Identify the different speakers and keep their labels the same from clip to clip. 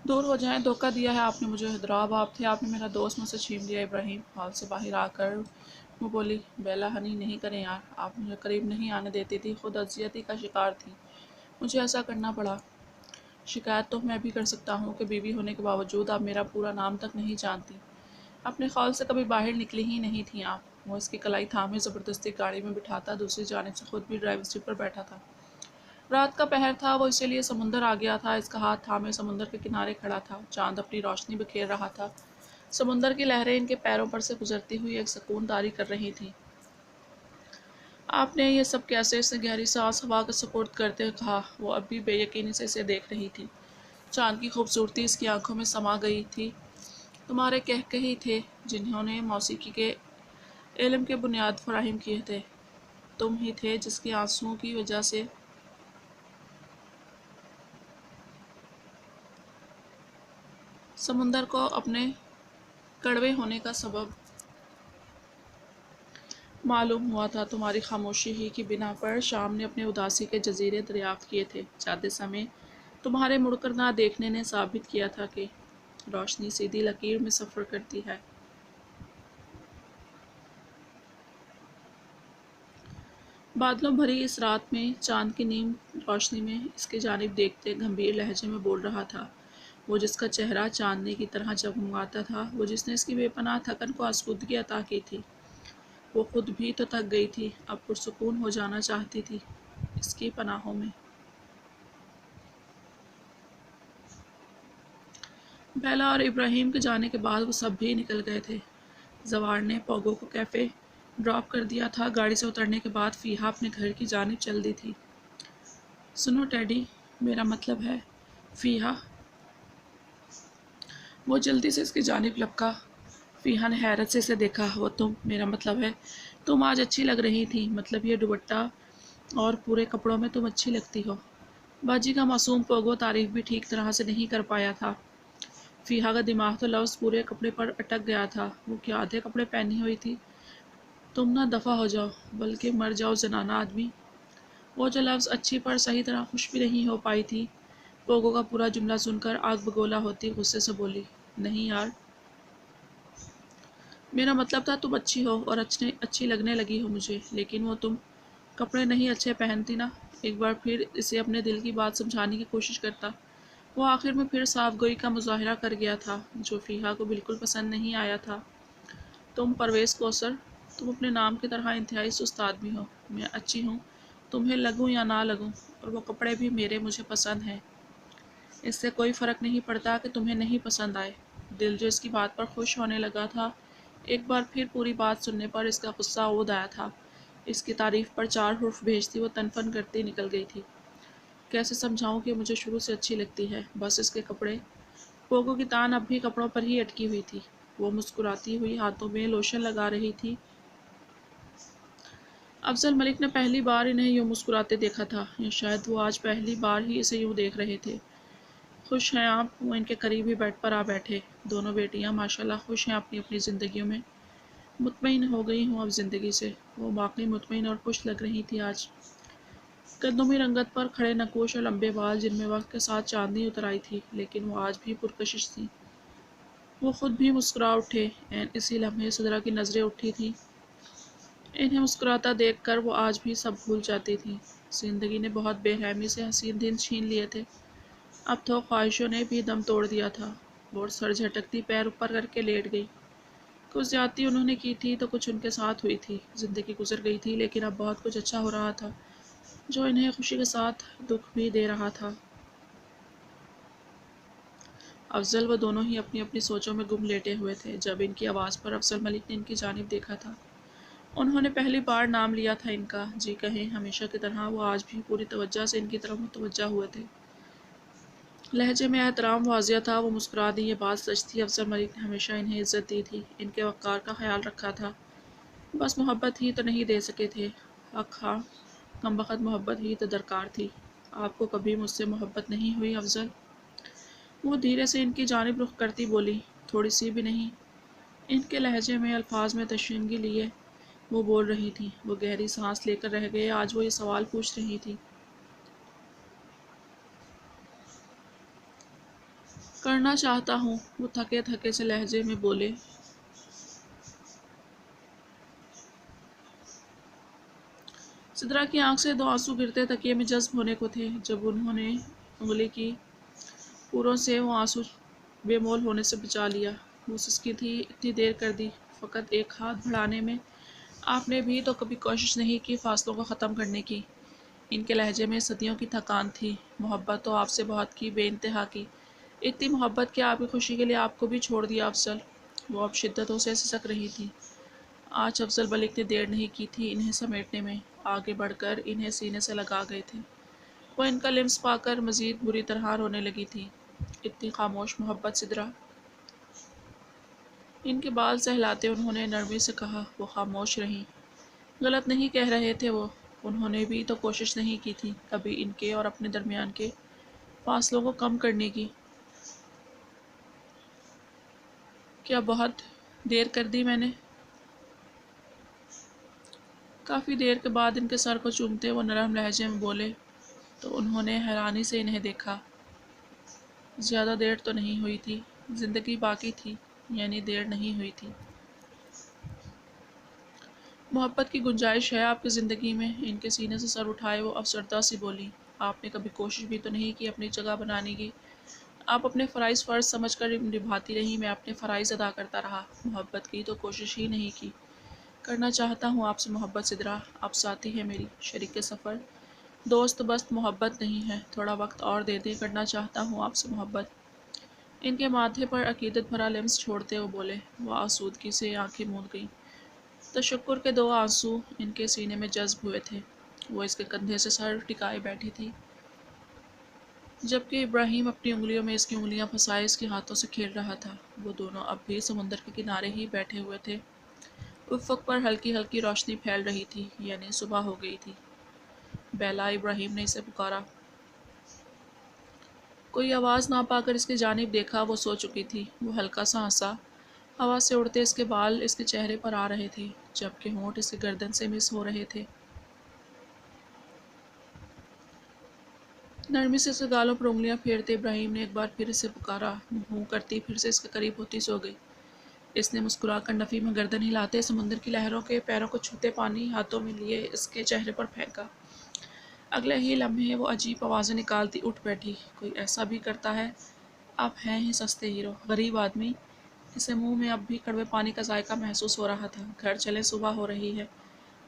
Speaker 1: دور ہو جائیں، دھوکہ دیا ہے آپ نے مجھے، حیدرآباد آپ تھے، آپ نے میرا دوست مجھ سے چھین لیا۔ ابراہیم ہال سے باہر آ کر وہ بولی، بیلا ہنی نہیں کریں یار، آپ مجھے قریب نہیں آنے دیتی تھی، خود اذیتی کا شکار تھی، مجھے ایسا کرنا پڑا۔ شکایت تو میں بھی کر سکتا ہوں کہ بیوی ہونے کے باوجود آپ میرا پورا نام تک نہیں جانتی، اپنے خال سے کبھی باہر نکلی ہی نہیں تھیں آپ۔ وہ اس کی کلائی تھامے زبردستی گاڑی میں بٹھاتا، دوسری جانب سے خود بھی ڈرائیور سیٹ پر بیٹھا تھا۔ رات کا پہر تھا، وہ اسی لیے سمندر آ گیا تھا، اس کا ہاتھ تھامے سمندر کے کنارے کھڑا تھا، چاند اپنی روشنی بکھیر رہا تھا، سمندر کی لہریں ان کے پیروں پر سے گزرتی ہوئی ایک سکون طاری کر رہی تھیں۔ آپ نے یہ سب کیسے؟ اس نے گہری سانس ہوا کے سپرد کرتے ہوئے کہا۔ وہ اب بھی بے یقینی سے اسے دیکھ رہی تھی، چاند کی خوبصورتی اس کی آنکھوں میں سما گئی تھی۔ تمہارے کہکہے تھے جنہوں نے موسیقی کے علم کے بنیاد فراہم کیے تھے، تم ہی تھے جس کے آنسوؤں کی وجہ سے سمندر کو اپنے کڑوے ہونے کا سبب معلوم ہوا تھا۔ تمہاری خاموشی ہی کی بنا پر شام نے اپنے اداسی کے جزیرے دریافت کیے تھے، جاتے سمے تمہارے مڑ کر نہ دیکھنے نے ثابت کیا تھا کہ روشنی سیدھی لکیر میں سفر کرتی ہے۔ بادلوں بھری اس رات میں چاند کی نیم روشنی میں اس کی جانب دیکھتے گمبھیر لہجے میں بول رہا تھا، وہ جس کا چہرہ چاندنی کی طرح جگمگاتا تھا، وہ جس نے اس کی بے پناہ تھکن کو آسودگی عطا کی تھی، وہ خود بھی تو تھک گئی تھی، اب پرسکون ہو جانا چاہتی تھی اس کی پناہوں میں۔ بیلا اور ابراہیم کے جانے کے بعد وہ سب بھی نکل گئے تھے۔ زوار نے پوگو کو کیفے ڈراپ کر دیا تھا۔ گاڑی سے اترنے کے بعد فیہا اپنے گھر کی جانب چل دی تھی۔ سنو ٹیڈی، میرا مطلب ہے فیہا۔ وہ جلدی سے اس کی جانب لپکا۔ فیہا نے حیرت سے اسے دیکھا۔ وہ تم، میرا مطلب ہے تم آج اچھی لگ رہی تھی، مطلب یہ دوپٹہ اور پورے کپڑوں میں تم اچھی لگتی ہو۔ باجی کا معصوم پوگو تعریف بھی ٹھیک طرح سے نہیں کر پایا تھا۔ فیہا کا دماغ تو لفظ پورے کپڑے پر اٹک گیا تھا۔ وہ کیا آدھے کپڑے پہنی ہوئی تھی؟ تم نہ دفع ہو جاؤ، بلکہ مر جاؤ زنانہ آدمی۔ وہ جو لفظ اچھی پر صحیح طرح خوش بھی نہیں ہو پائی تھی، پوگو کا پورا جملہ سن کر آگ بگولا ہوتی غصے سے بولی، نہیں یار، میرا مطلب تھا تم اچھی ہو اور اچھی لگنے لگی ہو مجھے، لیکن وہ تم کپڑے نہیں اچھے پہنتی نا۔ ایک بار پھر اسے اپنے دل کی بات سمجھانے کی کوشش کرتا۔ وہ آخر میں پھر صاف گوئی کا مظاہرہ کر گیا تھا، جو فیہا کو بالکل پسند نہیں آیا تھا۔ تم پرویز کوثر، تم اپنے نام کی طرح انتہائی سست آدمی ہو۔ میں اچھی ہوں، تمہیں لگوں یا نہ لگوں، اور وہ کپڑے بھی میرے مجھے پسند ہیں۔ اس سے کوئی فرق نہیں پڑتا کہ تمہیں نہیں پسند آئے۔ دل جو اس کی بات پر خوش ہونے لگا تھا، ایک بار پھر پوری بات سننے پر اس کا غصہ عود آیا تھا۔ اس کی تعریف پر 4 حرف بھیجتی وہ تن فن کرتی نکل گئی تھی۔ کیسے سمجھاؤں کہ مجھے شروع سے اچھی لگتی ہے، بس اس کے کپڑے۔ پوگو کی تان اب بھی کپڑوں پر ہی اٹکی ہوئی تھی۔ وہ مسکراتی ہوئی ہاتھوں میں لوشن لگا رہی تھی۔ افضل ملک نے پہلی بار انہیں یوں مسکراتے دیکھا تھا، یا شاید وہ آج پہلی بار ہی اسے یوں دیکھ رہے تھے۔ خوش ہیں آپ؟ وہ ان کے قریب ہی بیڈ پر آ بیٹھے۔ دونوں بیٹیاں ماشاءاللہ خوش ہیں اپنی اپنی زندگیوں میں، مطمئن ہو گئی ہوں اب زندگی سے۔ وہ واقعی مطمئن اور خوش لگ رہی تھی آج۔ گندمی رنگت پر کھڑے نقوش اور لمبے بال جن میں وقت کے ساتھ چاندنی اتر آئی تھی، لیکن وہ آج بھی پرکشش تھیں۔ وہ خود بھی مسکرا اٹھے۔ عین اسی لمحے سدرا کی نظریں اٹھی تھیں۔ انہیں مسکراتا دیکھ کر وہ آج بھی سب بھول جاتی تھیں۔ زندگی نے بہت بے رحمی سے حسین دن چھین لیے تھے، اب تو خواہشوں نے بھی دم توڑ دیا تھا۔ اور سر جھٹکتی پیر اوپر کر کے لیٹ گئی۔ کچھ زیادتی انہوں نے کی تھی تو کچھ ان کے ساتھ ہوئی تھی۔ زندگی گزر گئی تھی، لیکن اب بہت کچھ اچھا ہو رہا تھا جو انہیں خوشی کے ساتھ دکھ بھی دے رہا تھا۔ افضل، وہ دونوں ہی اپنی اپنی سوچوں میں گم لیٹے ہوئے تھے جب ان کی آواز پر افضل ملک نے ان کی جانب دیکھا تھا۔ انہوں نے پہلی بار نام لیا تھا ان کا، جی کہیں ہمیشہ کی طرح وہ آج بھی پوری توجہ سے ان کی طرف متوجہ ہوئے تھے۔ لہجے میں احترام واضح تھا۔ وہ مسکرا دیں، یہ بات سچ تھی، افضل ملک نے ہمیشہ انہیں عزت دی تھی، ان کے وقار کا خیال رکھا تھا، بس محبت ہی تو نہیں دے سکے تھے۔ حق ہاں، کمبخت محبت ہی تو درکار تھی۔ آپ کو کبھی مجھ سے محبت نہیں ہوئی افضل؟ وہ دھیرے سے ان کی جانب رخ کرتی بولی، تھوڑی سی بھی نہیں۔ ان کے لہجے میں الفاظ میں تشنگی لیے وہ بول رہی تھیں۔ وہ گہری سانس لے کر رہ گئے، آج وہ یہ سوال پوچھ رہی تھی۔ کرنا چاہتا ہوں، وہ تھکے تھکے سے لہجے میں بولے۔ سدرا کی آنکھ سے 2 آنسو گرتے تکیے میں جذب ہونے کو تھے جب انہوں نے انگلی کی پوروں سے وہ آنسو بے مول ہونے سے بچا لیا۔ وہ سسکی تھی، اتنی دیر کر دی فقط ایک ہاتھ بڑھانے میں۔ آپ نے بھی تو کبھی کوشش نہیں کی فاصلوں کو ختم کرنے کی؟ ان کے لہجے میں صدیوں کی تھکان تھی۔ محبت تو آپ سے بہت کی، بے انتہا کی، اتنی محبت کہ آپ کی خوشی کے لیے آپ کو بھی چھوڑ دیا افضل۔ وہ اب شدتوں سے سسک رہی تھی۔ آج افضل ملک نے دیر نہیں کی تھی انہیں سمیٹنے میں، آگے بڑھ کر انہیں سینے سے لگا گئے تھے۔ وہ ان کا لمس پا کر مزید بری طرح رونے لگی تھی۔ اتنی خاموش محبت سدرا! ان کے بال سہلاتے انہوں نے نرمی سے کہا۔ وہ خاموش رہیں۔ غلط نہیں کہہ رہے تھے وہ، انہوں نے بھی تو کوشش نہیں کی تھی کبھی ان کے اور اپنے درمیان کے فاصلوں کو کم کرنے کی۔ کیا بہت دیر کر دی میں نے؟ کافی دیر کے بعد ان کے سر کو چومتے وہ نرم لہجے میں بولے تو انہوں نے حیرانی سے انہیں دیکھا۔ زیادہ دیر تو نہیں ہوئی تھی، زندگی باقی تھی، یعنی دیر نہیں ہوئی تھی۔ محبت کی گنجائش ہے آپ کی زندگی میں؟ ان کے سینے سے سر اٹھائے وہ افسردہ سی بولی۔ آپ نے کبھی کوشش بھی تو نہیں کی اپنی جگہ بنانے کی؟ آپ اپنے فرائض فرض سمجھ کر نبھاتی رہی، میں اپنے فرائض ادا کرتا رہا، محبت کی تو کوشش ہی نہیں کی۔ کرنا چاہتا ہوں آپ سے محبت سدرا، آپ ساتھی ہیں میری، شریک سفر، دوست، بس محبت نہیں ہے، تھوڑا وقت اور دے دیں، کرنا چاہتا ہوں آپ سے محبت۔ ان کے ماتھے پر عقیدت بھرا لمس چھوڑتے وہ بولے۔ وہ آسودگی سے آنکھیں موند گئیں۔ تشکر کے 2 آنسو ان کے سینے میں جذب ہوئے تھے۔ وہ اس کے کندھے سے سر ٹکائے بیٹھی تھی جبکہ ابراہیم اپنی انگلیوں میں اس کی انگلیاں پھنسائے اس کے ہاتھوں سے کھیل رہا تھا۔ وہ دونوں اب بھی سمندر کے کنارے ہی بیٹھے ہوئے تھے۔ افق پر ہلکی ہلکی روشنی پھیل رہی تھی، یعنی صبح ہو گئی تھی۔ بیلا، ابراہیم نے اسے پکارا۔ کوئی آواز نہ پا کر اس کی جانب دیکھا، وہ سو چکی تھی۔ وہ ہلکا سا ہنسا، ہوا سے اڑتے اس کے بال اس کے چہرے پر آ رہے تھے جبکہ ہونٹ اس کی گردن سے مس ہو رہے تھے۔ نرمی سے اس کے گالوں پر انگلیاں پھیرتے ابراہیم نے ایک بار پھر اسے پکارا۔ ہوں کرتی پھر سے اس کے قریب ہوتی سو گئی۔ اس نے مسکرا کر نفی میں گردن ہلاتے سمندر کی لہروں کے پیروں کو چھوتے پانی ہاتھوں میں لیے اس کے چہرے پر پھینکا۔ اگلے ہی لمحے وہ عجیب آوازیں نکالتی اٹھ بیٹھی۔ کوئی ایسا بھی کرتا ہے؟ آپ ہیں ہی سستے ہیرو، غریب آدمی۔ اسے منہ میں اب بھی کڑوے پانی کا ذائقہ محسوس ہو رہا تھا۔ گھر چلیں، صبح ہو رہی ہے،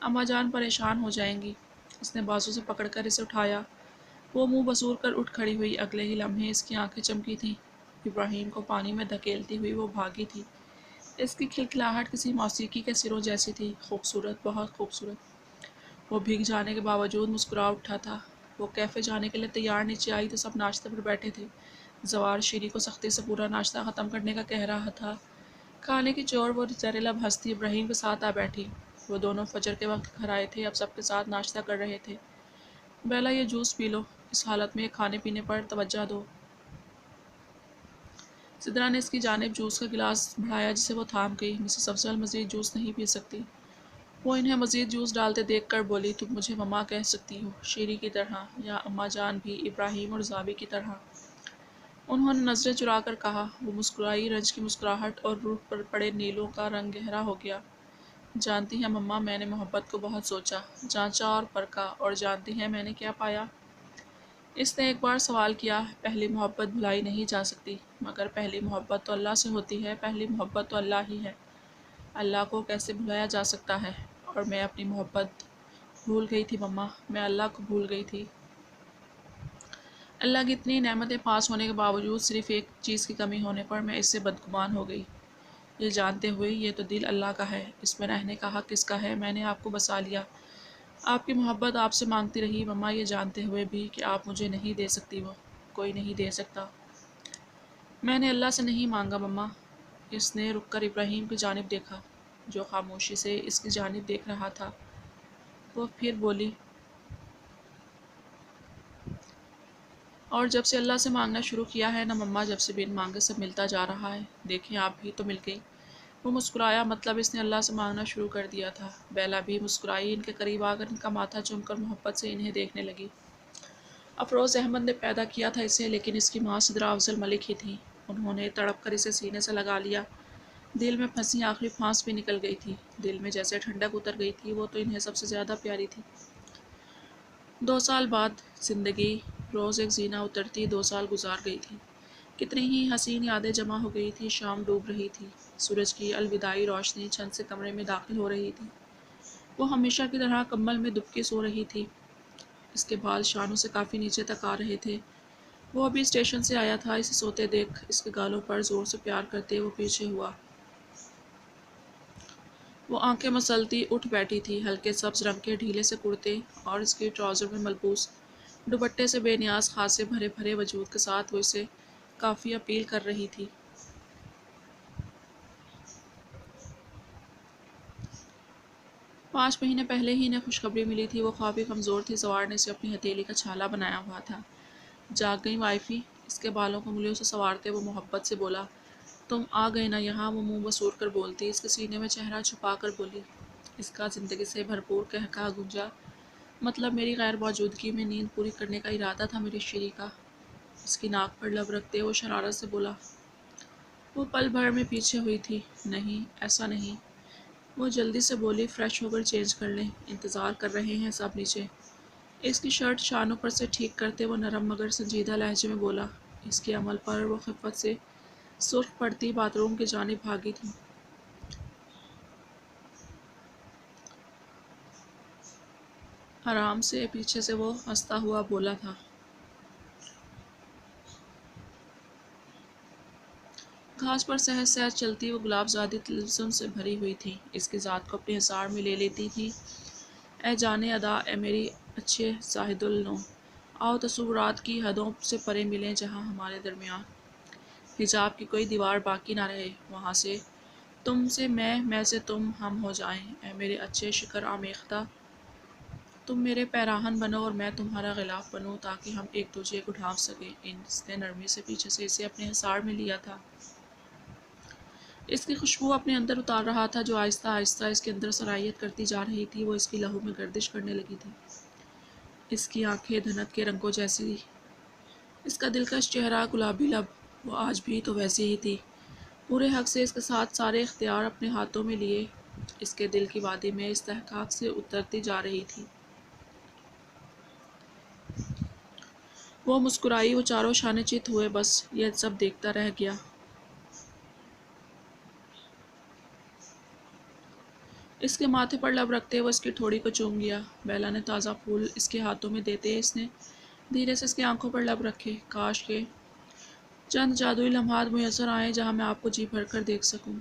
Speaker 1: اماں جان پریشان ہو جائیں گی۔ اس نے بازو سے پکڑ کر اسے اٹھایا۔ وہ منہ بسور کر اٹھ کھڑی ہوئی۔ اگلے ہی لمحے اس کی آنکھیں چمکی تھیں۔ ابراہیم کو پانی میں دھکیلتی ہوئی وہ بھاگی تھی۔ اس کی کھلکھلاہٹ کسی موسیقی کے سروں جیسی تھی، خوبصورت، بہت خوبصورت۔ وہ بھیگ جانے کے باوجود مسکرا اٹھا تھا۔ وہ کیفے جانے کے لیے تیار نیچے آئی تو سب ناشتے پر بیٹھے تھے۔ زوار شیری کو سختی سے پورا ناشتہ ختم کرنے کا کہہ رہا تھا۔ کھانے کی چور وہ زر لب ہنستی ابراہیم کے ساتھ آ بیٹھی۔ وہ دونوں فجر کے وقت گھر آئے تھے، اب سب کے ساتھ ناشتہ کر رہے تھے۔ بیلا، یہ جوس پی لو، اس حالت میں کھانے پینے پر توجہ دو۔ سدرا نے اس کی جانب جوس کا گلاس بڑھایا جسے وہ تھام گئی۔ مسز افضل مزید جوس نہیں پی سکتی۔ وہ انہیں مزید جوس ڈالتے دیکھ کر بولی، تم مجھے مما کہہ سکتی ہو، شیری کی طرح، یا اماں جان بھی ابراہیم اور زابی کی طرح۔ انہوں نے نظریں چرا کر کہا۔ وہ مسکرائی، رنج کی مسکراہٹ اور روح پر پڑے نیلوں کا رنگ گہرا ہو گیا۔ جانتی ہیں مما، میں نے محبت کو بہت سوچا، جانچا اور پرکھا، اور جانتی ہیں میں نے کیا پایا؟ اس نے ایک بار سوال کیا، پہلی محبت بھلائی نہیں جا سکتی، مگر پہلی محبت تو اللہ سے ہوتی ہے، پہلی محبت تو اللہ ہی ہے، اللہ کو کیسے بھلایا جا سکتا ہے؟ اور میں اپنی محبت بھول گئی تھی مما، میں اللہ کو بھول گئی تھی۔ اللہ کی اتنی نعمتیں پاس ہونے کے باوجود صرف ایک چیز کی کمی ہونے پر میں اس سے بدگمان ہو گئی، یہ جانتے ہوئے یہ تو دل اللہ کا ہے، اس میں رہنے کا حق کس کا ہے؟ میں نے آپ کو بسا لیا، آپ کی محبت آپ سے مانگتی رہی مما، یہ جانتے ہوئے بھی کہ آپ مجھے نہیں دے سکتی، وہ کوئی نہیں دے سکتا۔ میں نے اللہ سے نہیں مانگا مما۔ اس نے رک کر ابراہیم کی جانب دیکھا جو خاموشی سے اس کی جانب دیکھ رہا تھا۔ وہ پھر بولی، اور جب سے اللہ سے مانگنا شروع کیا ہے نا مما، جب سے بن مانگے سب ملتا جا رہا ہے، دیکھیں آپ بھی تو مل گئی۔ وہ مسکرایا، مطلب اس نے اللہ سے مانگنا شروع کر دیا تھا۔ بیلا بھی مسکرائی، ان کے قریب آ کر ان کا ماتھا چوم کر محبت سے انہیں دیکھنے لگی۔ افروز احمد نے پیدا کیا تھا اسے، لیکن اس کی ماں سدرا افضل ملک ہی تھی۔ انہوں نے تڑپ کر اسے سینے سے لگا لیا۔ دل میں پھنسی آخری پھانس بھی نکل گئی تھی۔ دل میں جیسے ٹھنڈک اتر گئی تھی، وہ تو انہیں سب سے زیادہ پیاری تھی۔ 2 سال بعد زندگی روز ایک زینہ اترتی 2 سال گزار گئی تھی۔ کتنی ہی حسین یادیں جمع ہو گئی تھی۔ شام ڈوب رہی تھی، سورج کی الوداعی روشنی چھن سے کمرے میں داخل ہو رہی تھی۔ وہ ہمیشہ کی طرح کمبل میں دبکی سو رہی تھی۔ اس کے بال شانوں سے کافی نیچے تک آ رہے تھے۔ وہ ابھی اسٹیشن سے آیا تھا۔ اسے سوتے دیکھ اس کے گالوں پر زور سے پیار کرتے وہ پیچھے ہوا۔ وہ آنکھیں مسلتی اٹھ بیٹھی تھی۔ ہلکے سبز رنگ کے ڈھیلے سے کرتے اور اس کی ٹراؤزر میں ملبوس دوپٹے سے بے نیاز خاصے بھرے بھرے وجود کے ساتھ وہ اسے کافی اپیل کر رہی تھی۔ 5 مہینے پہلے ہی انہیں خوشخبری ملی تھی۔ وہ کافی کمزور تھی۔ سوار نے اسے اپنی ہتھیلی کا چھالا بنایا ہوا تھا۔ جاگ گئی وائفی؟ اس کے بالوں کو انگلیوں سے سنوارتے وہ محبت سے بولا۔ تم آ گئے نا یہاں؟ وہ منہ بسور کر بولتی، اس کے سینے میں چہرہ چھپا کر بولی۔ اس کا زندگی سے بھرپور قہقہا گونجا۔ مطلب میری غیر موجودگی میں نیند پوری کرنے کا ارادہ تھا میری شیری کا؟ اس کی ناک پر لب رکھتے وہ شرارت سے بولا۔ وہ پل بھر میں پیچھے ہوئی تھی۔ نہیں، ایسا نہیں۔ وہ جلدی سے بولی، فریش ہو کر چینج کر لیں، انتظار کر رہے ہیں سب نیچے۔ اس کی شرٹ شانوں پر سے ٹھیک کرتے وہ نرم مگر سنجیدہ لہجے میں بولا۔ اس کے عمل پر وہ خفت سے سرخ پڑتی باتھ روم کی جانب بھاگی تھی۔ آرام سے پیچھے سے وہ ہنستا ہوا بولا تھا۔ گھاس پر سہج سہج چلتی وہ گلاب زادی تلسم سے بھری ہوئی تھی۔ اس کی ذات کو اپنے حصار میں لے لیتی تھی۔ اے جانے ادا، اے میری اچھے زاہد النو، آؤ تصورات کی حدوں سے پرے ملیں جہاں ہمارے درمیان حجاب کی کوئی دیوار باقی نہ رہے۔ وہاں سے تم سے میں سے تم، ہم ہو جائیں۔ اے میرے اچھے شکر آمیختہ، تم میرے پیراہن بنو اور میں تمہارا غلاف بنوں تاکہ ہم ایک دوسرے کو ڈھانپ سکیں۔ اس نے نرمی سے پیچھے سے اسے اپنے حصار میں لیا تھا۔ اس کی خوشبو اپنے اندر اتار رہا تھا جو آہستہ آہستہ اس کے اندر سرایت کرتی جا رہی تھی۔ وہ اس کی لہو میں گردش کرنے لگی تھی۔ اس کی آنکھیں دھنک کے رنگوں جیسی، اس کا دلکش چہرہ، گلابی لب، وہ آج بھی تو ویسی ہی تھی۔ پورے حق سے اس کے ساتھ سارے اختیار اپنے ہاتھوں میں لیے اس کے دل کی وادی میں استحقاق سے اترتی جا رہی تھی۔ وہ مسکرائی۔ وہ چاروں شانے چت ہوئے، بس یہ سب دیکھتا رہ گیا۔ اس کے ماتھے پر لب رکھتے وہ اس کی ٹھوڑی کو چوم گیا۔ بیلا نے تازہ پھول اس کے ہاتھوں میں دیتے اس نے دھیرے سے اس کی آنکھوں پر لب رکھے۔ کاش کہ چند جادوئی لمحات میسر آئیں جہاں میں آپ کو جی بھر کر دیکھ سکوں،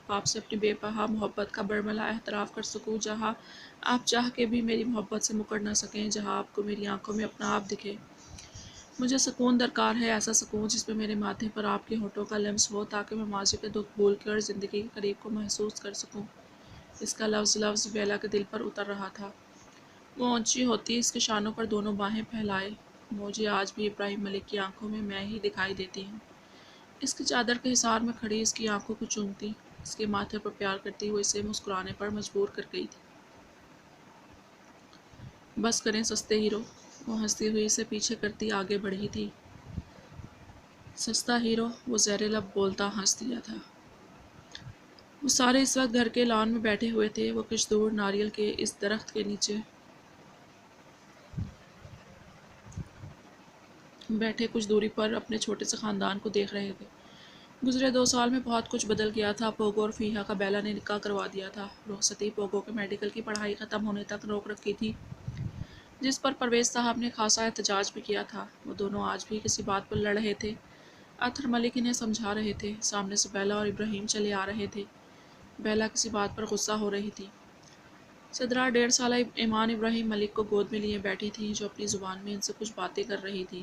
Speaker 1: آپ سے اپنی بے پناہ محبت کا برملا اعتراف کر سکوں، جہاں آپ چاہ کے بھی میری محبت سے مکر نہ سکیں، جہاں آپ کو میری آنکھوں میں اپنا آپ دکھے۔ مجھے سکون درکار ہے، ایسا سکون جس میں میرے ماتھے پر آپ کے ہونٹوں کا لمس ہو تاکہ میں ماضی کے دکھ بھول کر زندگی کے قریب کو محسوس کر سکوں۔ اس کا لفظ لفظ بیلا کے دل پر اتر رہا تھا۔ وہ اونچی ہوتی اس کے شانوں پر دونوں باہیں پھیلائے۔ مجھے آج بھی ابراہیم ملک کی آنکھوں میں ہی دکھائی دیتی ہوں۔ اس کی چادر کے حصار میں کھڑی اس کی آنکھوں کو چومتی، اس کے ماتھے پر پیار کرتی وہ اسے مسکرانے پر مجبور کر گئی تھی۔ بس کریں سستے ہیرو، وہ ہنستی ہوئی اسے پیچھے کرتی آگے بڑھی تھی۔ سستا ہیرو، وہ زیر لب بولتا ہنس دیا تھا۔ وہ سارے اس وقت گھر کے لان میں بیٹھے ہوئے تھے۔ وہ کچھ دور ناریل کے اس درخت کے نیچے بیٹھے کچھ دوری پر اپنے چھوٹے سے خاندان کو دیکھ رہے تھے۔ گزرے 2 سال میں بہت کچھ بدل گیا تھا۔ پوگو اور فیہا کا بیلا نے نکاح کروا دیا تھا۔ رخصتی پوگو کے میڈیکل کی پڑھائی ختم ہونے تک روک رکھی تھی، جس پر پرویز صاحب نے خاصا احتجاج بھی کیا تھا۔ وہ دونوں آج بھی کسی بات پر لڑ رہے تھے۔ اطہر ملک انہیں سمجھا رہے تھے۔ سامنے سے بیلا اور ابراہیم چلے آ رہے تھے۔ بیلا کسی بات پر غصہ ہو رہی تھی۔ صدرا 1.5 سالہ ایمان ابراہیم ملک کو گود میں لیے بیٹھی تھی جو اپنی زبان میں ان سے کچھ باتیں کر رہی تھی۔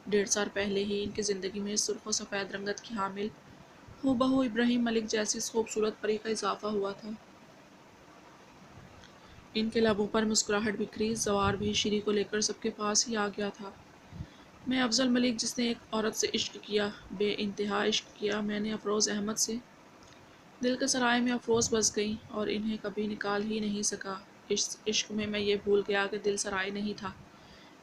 Speaker 1: 1.5 سال پہلے ہی ان کی زندگی میں سرخ و سفید رنگت کی حامل ہو بہو ابراہیم ملک جیسی اس خوبصورت پری کا اضافہ ہوا تھا۔ ان کے لبوں پر مسکراہٹ بکھری۔ زوار بھی شیری کو لے کر سب کے پاس ہی آ گیا تھا۔ میں افضل ملک جس نے ایک عورت سے عشق کیا، بے انتہا عشق کیا، میں نے افروز احمد سے دل کے سرائے میں افروز بس گئی اور انہیں کبھی نکال ہی نہیں سکا۔ عشق میں یہ بھول گیا کہ دل سرائے نہیں تھا،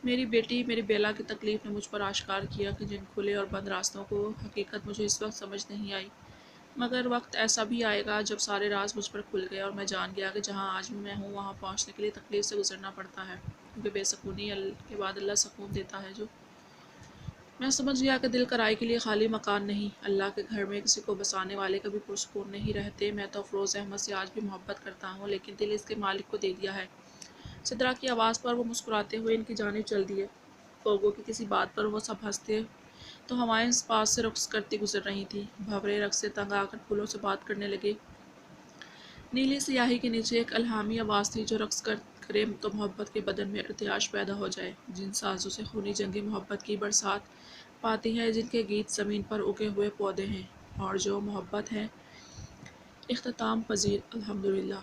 Speaker 1: میری بیٹی میری بیلا کی تکلیف نے مجھ پر آشکار کیا کہ جن کھلے اور بند راستوں کو حقیقت مجھے اس وقت سمجھ نہیں آئی، مگر وقت ایسا بھی آئے گا جب سارے راز مجھ پر کھل گئے اور میں جان گیا کہ جہاں آج بھی میں ہوں وہاں پہنچنے کے لیے تکلیف سے گزرنا پڑتا ہے، کیونکہ بے سکونی کے بعد اللہ سکون دیتا ہے۔ جو میں سمجھ گیا کہ دل کرائی کے لیے خالی مکان نہیں، اللہ کے گھر میں کسی کو بسانے والے کبھی پرسکون نہیں رہتے۔ میں تو افروز احمد سے آج بھی محبت کرتا ہوں، لیکن دل اس کے مالک کو دے دیا ہے۔ سدرا کی آواز پر وہ مسکراتے ہوئے ان کی جانب چل دیے۔ لوگوں کی کسی بات پر وہ سب ہنستے تو ہوائیں اس پاس سے رقص کرتی گزر رہی تھیں۔ بھنورے رقص سے تنگ آ کر پھولوں سے بات کرنے لگے۔ نیلی سیاہی کے نیچے ایک الہامی آواز تھی جو رقص کرے تو محبت کے بدن میں ارتعاش پیدا ہو جائے۔ جن سازوں سے خونی جنگیں محبت کی برسات پاتی ہے، جن کے گیت زمین پر اگے ہوئے پودے ہیں، اور جو محبت ہے اختتام پذیر۔ الحمدللہ۔